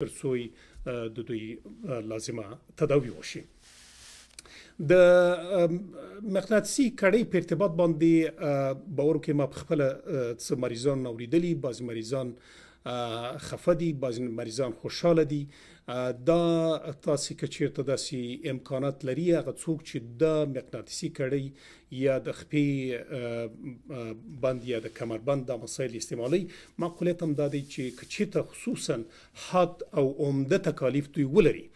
ترڅو د دوی لازمه تداوی وشي. د مقناطیسي کړۍ په ارتباط باندې باور کې ما په خپل څه مریضان اوریدلي، بعض مریضان خفه دي، بعض مریضان خوشحاله دي. دا تاسو که چیرته داسې امکانات لري، هغه څوک چې د مقناطیسي کړۍ یا د خپې بند یا د کمربند دا مسایل استعمالي، معقولیت هم دا دی چې که چیرته خصوصا حاد او عمده تکالیف دوی ولري،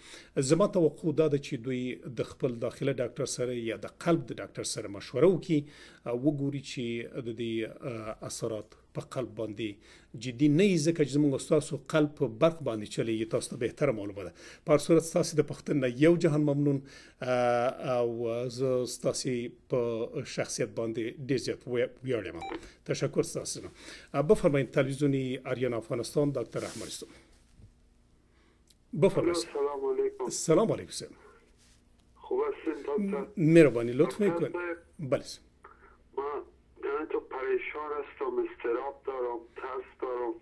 زما توقع دا ده چې دوی د خپل داخله ډاکټر سره یا د قلب د ډاکټر سره مشوره وکړي، وګوري چې د دې اثرات په قلب باندې جدي نه وي، ځکه چې زموږ ستاسو قلب په برق باندې چلیږي. تاسو ته بهتره معلومه ده. په هر صورت ستاسو د پوښتنې نه یو جهان ممنون، او زه ستاسو په شخصیت باندې ډېر زیات ویاړم. تشکر ستاسو نه. بفرمایید تلویزیونی آریانا افغانستان، دکتر احمدستون. بفرمایید. سلام علیکم. سلام علیکم. خوب هستین دکتر؟ مهربانی لطف میکنید. بله. من تو پریشان هستم، اضطراب دارم، ترس دارم.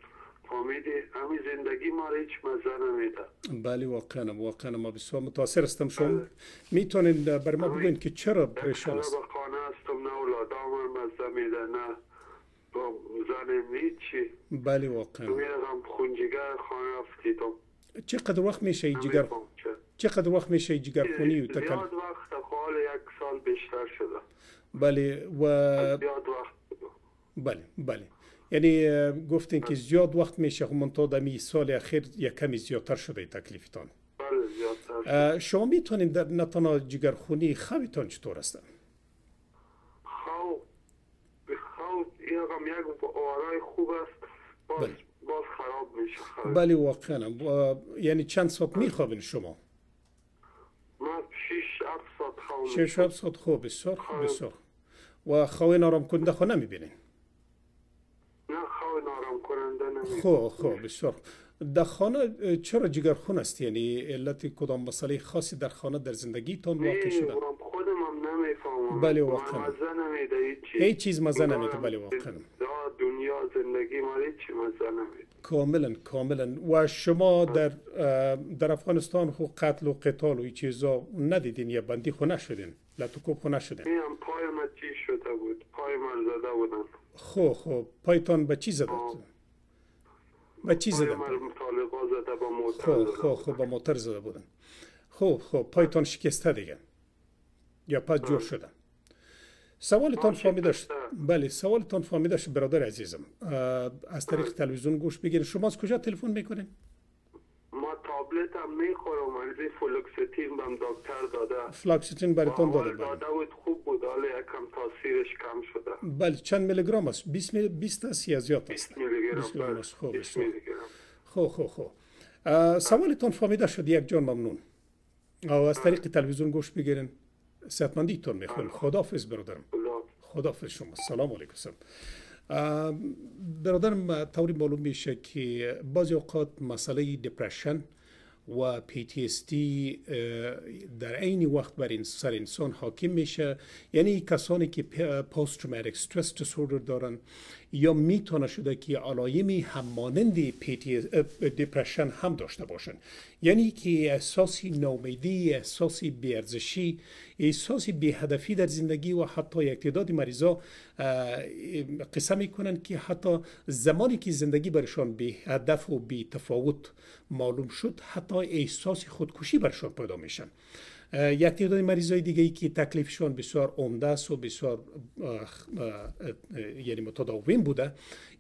فهمیدی؟ همین زندگی ما رو هیچ مزه نمیده. بله واقعا ما بسیار متاثر هستم. شما میتونید برای ما بگوین که چرا پریشان هستید؟ به خانه هستم، نه اولادام مزه میده، نه با زنم هیچی. بله واقعا. میرم خونجگر خانه رفتیدم. چقدر وقت میشه چقدر وقت میشه جگرخونی و تکلیف؟ زیاد وقت، حال 1 سال بیشتر شده. بله و زیاد وقت بود. بله یعنی گفتین که زیاد وقت میشه، خب منتها دمی سال اخیر یک کمی زیادتر شده تکلیفتان. بله زیادتر. شما میتونید در نتانا جگرخونی خوابتان چطور است؟ خواب یک آرای خوب است، باز خراب میشه. بله واقعا. یعنی چند ساعت میخوابین شما؟ من 6-7 ساعت خواب. 6-7 ساعت خواب. بسیار و خواب آرام کننده خو نمیبینین؟ نه خواب آرام کننده نمیبینین. خوب بسیار. در خانه چرا جگرخون است؟ یعنی علت کدام مسئله خاصی در خانه در زندگیتان واقع شده؟ خودم هم نمیفهمم. بله واقعا. مزه نمیده هیچ چیز مزه نمیده. بله واقعا. دنیا زندگی ما هیچ مزه نمیده. کاملا. و شما در افغانستان خو قتل و قتال و این چیزا ندیدین یا بندی خو نشدین؟ لطوکوب خو نشدین؟ میم پای ما چی شده بود، پای من زده بودن. خب پایتان به چی زده؟ به چی زدن؟ پای من طالبا زده با موتر. خب با موتر زده بودن. خب پایتان شکسته دیگه یا پس جور شدن؟ سوالتان فهمیده شد. بله سوالتان فهمیده شد برادر عزیزم. از طریق تلویزیون گوش بگیرید. شما از کجا تلفن میکنین؟ ما تابلت هم میخورم، از فلوکستین بهم دکتر داده. فلوکستین براتون داده بود، خوب بود، حالا یکم تاثیرش کم شده. بله چند میلی گرم است؟ 20 است یا زیاد است؟ 20 میلی گرم است. خب سوالتان فهمیده شد. یک جان ممنون. از طریق تلویزیون گوش بگیرین. صحتمندیتون میخوام. خداحافظ برادرم. خداحافظ شما. سلام علیکم. برادرم طوری معلوم میشه که بعضی اوقات مسئله دپرشن و PTSD در عین وقت بر سر انسان حاکم میشه. یعنی کسانی که پست تروماتیک استرس دیسوردر دارن یا میتونه شده که علائمی همانند دپرشن هم داشته باشن، یعنی که احساسی ناامیدی، احساسی بی‌ارزشی، احساسی بی‌هدفی در زندگی و حتی یک تعداد مریضا قصه میکنن که حتی زمانی که زندگی برشان بی هدف و بی تفاوت معلوم شد، حتی احساس خودکشی برشان پیدا میشن. یک تعداد مریضای دیگه ای که تکلیفشان بسیار عمده است و بسیار یعنی متداوم بوده،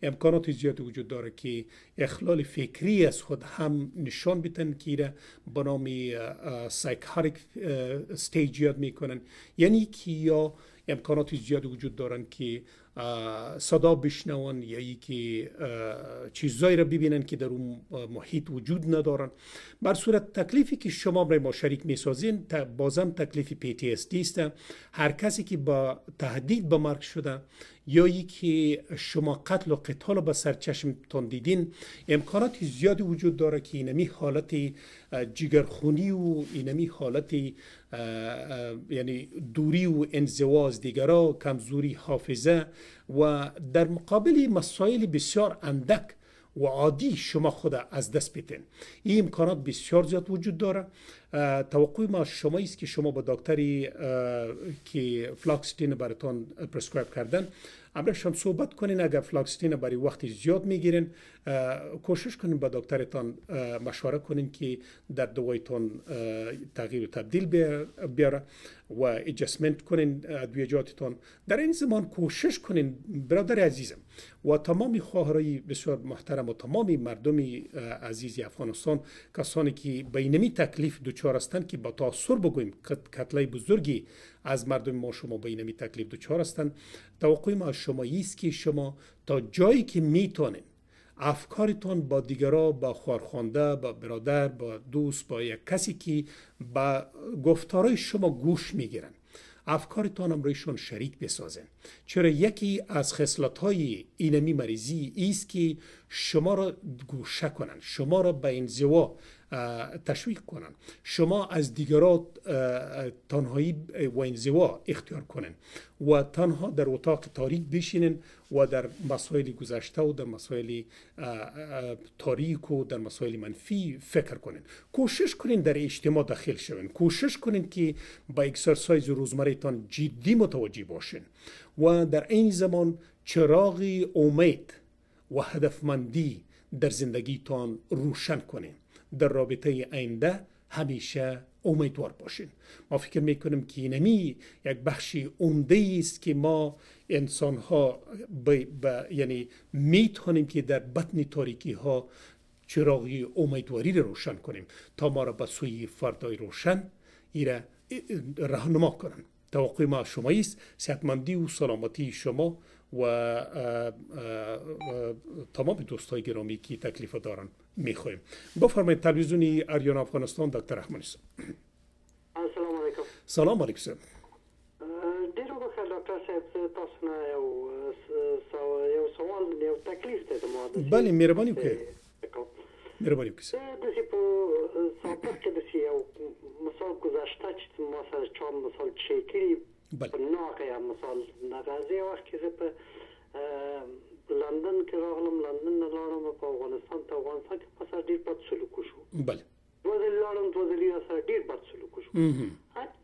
امکانات زیادی وجود داره که اخلال فکری از خود هم نشان بدن که به نام سایکاریک استیج یاد میکنن. یعنی که یا امکانات زیادی وجود دارن که صدا بشنون یا ای که چیزایی را ببینن که در اون محیط وجود ندارن. بر صورت تکلیفی که شما برای ما شریک میسازین بازم تکلیف PTSD است. هر کسی که با تهدید به مرگ شده یا ای که شما قتل و قتال به سر چشمتان دیدین، امکانات زیادی وجود داره که اینمی حالت جگرخونی و اینمی حالت یعنی دوری و انزوا از دیگران، کمزوری حافظه و در مقابل مسائل بسیار اندک و عادی شما خود از دست بدین. این امکانات بسیار زیاد وجود داره. توقع ما شما است که شما با دکتری که فلاکستین براتون پرسکرایب کردن امرشان صحبت کنین. اگر فلاکستین برای وقتی زیاد میگیرین کوشش کنین با دکترتان مشوره کنین که در دوایتون تغییر و تبدیل بیاره و ادجستمنت کنین ادویجاتتون. در این زمان کوشش کنین برادر عزیزم و تمام خواهرای بسیار محترم و تمام مردم عزیز افغانستان، کسانی که به اینمی تکلیف دچار هستند که با تاثر بگوییم کتله بزرگی از مردم ما شما به اینمی تکلیف دچار هستند، توقع ما از شما است که شما تا جایی که میتونین افکارتان با دیگران، با خواهرخوانده، با برادر، با دوست، با یک کسی که با گفتارهای شما گوش میگیرن، افکارتان هم رویشون شریک بسازن. چرا یکی از خصلت‌های اینمی مریضی است که شما را گوشه کنن، شما را به انزوا تشویق کنن، شما از دیگران تنهایی و انزوا اختیار کنن و تنها در اتاق تاریک بشینن و در مسائل گذشته و در مسائل تاریک و در مسائل منفی فکر کنن. کوشش کنین در اجتماع داخل شوین، کوشش کنین که با اکسرسایز روزمره تان جدی متوجه باشین و در این زمان چراغ امید و هدفمندی در زندگیتان روشن کنین. در رابطه آینده همیشه امیدوار باشین. ما فکر میکنیم که اینمی یک بخشی عمده است که ما انسان ها یعنی میتونیم که در بطن تاریکی ها چراغی امیدواری رو روشن کنیم تا ما را به سوی فردای روشن ایره راهنما کنن. توقع ما شما است صحتمندی و سلامتی شما و تمام دوستای گرامی که تکلیف دارن میخوایم. بفرمایید. تلویزیونی اریان افغانستان، دکتر رحمانی صاحب. السلام علیکم. سلام علیکم. ډیرو بخیر ډاکټر صاحب، تاسو نه یو سوال یو تکلیف ته ما بله مهرباني وکړئ. مهرباني وکړئ. د سی په سابق کې د سی یو مثال گذشته چې ما سره چا مثال شکلی ناقه مثال نغازی وخت کې په لندن کې راغلم، لندن نه لاړم په افغانستان ته، افغانستان کې په سر ډیر بد سلوک وشو. بله دوزل لاړم، دوزل یې سره ډیر بد سلوک وشو.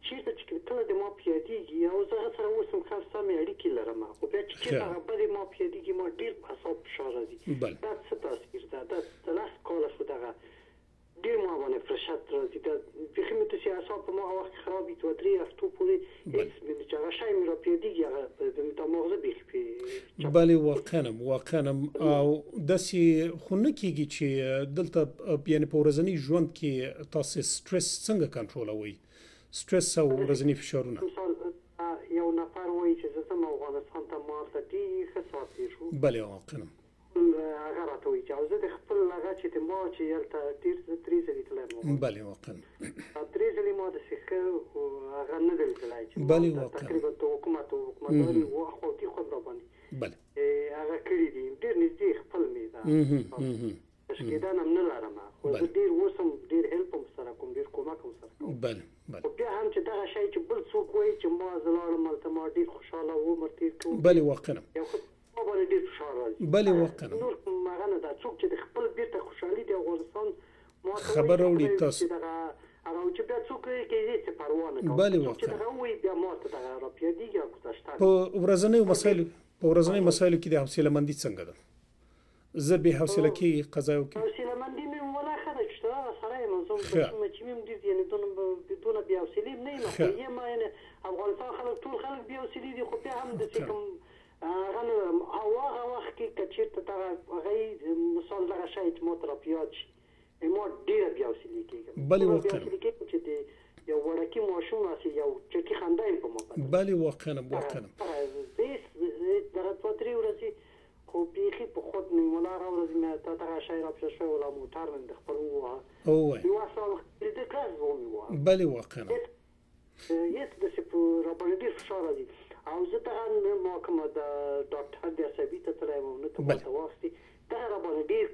چیرته چې کله د ما پیادېږي او زه سره اوس هم ښه سمې اړیکې لرم، خو بیا چې چېرته هغه بدې ما پیادېږي ما ډیر اعصاب فشار راځي. دا څه تاثیر ده؟ دا د لس کاله شو دغه ډیر ما باندې فرشت راځي. دا بیخي مې داسې اعصاب په هغه وخت کې خراب وي، 2-3 هفتو پورې هېڅ مې چې هغه شی مې را پیادېږي هغه د مغزه بیخي بله واقعا او داسې خو نه کېږي چې دلته یعنې په ورځني ژوند کې تاسې سټرس څنګه کنټرولوئ؟ سټرس او ورځني فشارونه. یو نفر وایي چې زه ځم افغانستان ته، ما ورته ډېر ښه ساعت تېر شو. بله واقعا هغه راته وایي چې او زه د خپل هغه چې د ما چې هلته ډېر 3 ځلې تللی یم. بله واقعا 3 ځلې ما داسې ښه هغه نه دی لیدلی چې بله واقعا تقریبا د حکومتداري خواوتي خوند را باندې بله هغه کړي دي. ډېر نږدې خپل مې ده، تشکېدن هم نه لرم، خو زه ډېر اوس هم ډېر هیلپ هم سره کوم، ډېر کومک هم سره کوم. بله خو بیا هم چې دغه شی چې بل څوک وایي چې ما زه لاړم هلته ما ډېر خوشحاله عمر تېر کړو. بله واقعا یو څه ما باندې ډېر فشار راځي. بله واقعا نور هغه نه ده، څوک چې د خپل بېرته خوشحالي د افغانستان ما ته خبر راوړي تاسو هغه چې بیا څوک یې کې هېڅ پروا نه کوي. بله څوک چې دغه وایي بیا ما ته دغه را پیادېږي او ګذشته په ورځنیو مسایلو کې د حوصله مندي څنګه ده؟ زه به حوصله کې قضا وکړم. حوصله مندي مې ولا ښه ده چې سره یم زه چې مې ډېر یعنې دونه بې حوصلې مې نه یم، خو یم یعنې افغانستان خلک ټول خلک بې حوصلې دي، خو بیا هم داسې کوم هغه نه لرم. او هغه وخت کې که چېرته دغه هغه مثال دغه شی چې ما ته را په یاد شي ما ډېره بې حوصلې کېږم. بلې بې واقعا حوصلې کېږم چې د یو وړکي ماشوم هسې یو چټي خندا یم په ما باندې. بلې واقعا دغه 2-3 ورځې خو بیخي په خود مې ولا هغه ورځ مې دغه شی را پېښ شوی ولا موټر مې د خپل ووهه یوه سال د کلاس به مې ووهه. بلې واقعا هېڅ داسې په را باندې ډېر فشار راځي. او زه دغه نه ما کومه د ډاکټر د عصبي ته تللی وم نه ته ما ته واخېستې، دغه را باندې ډېر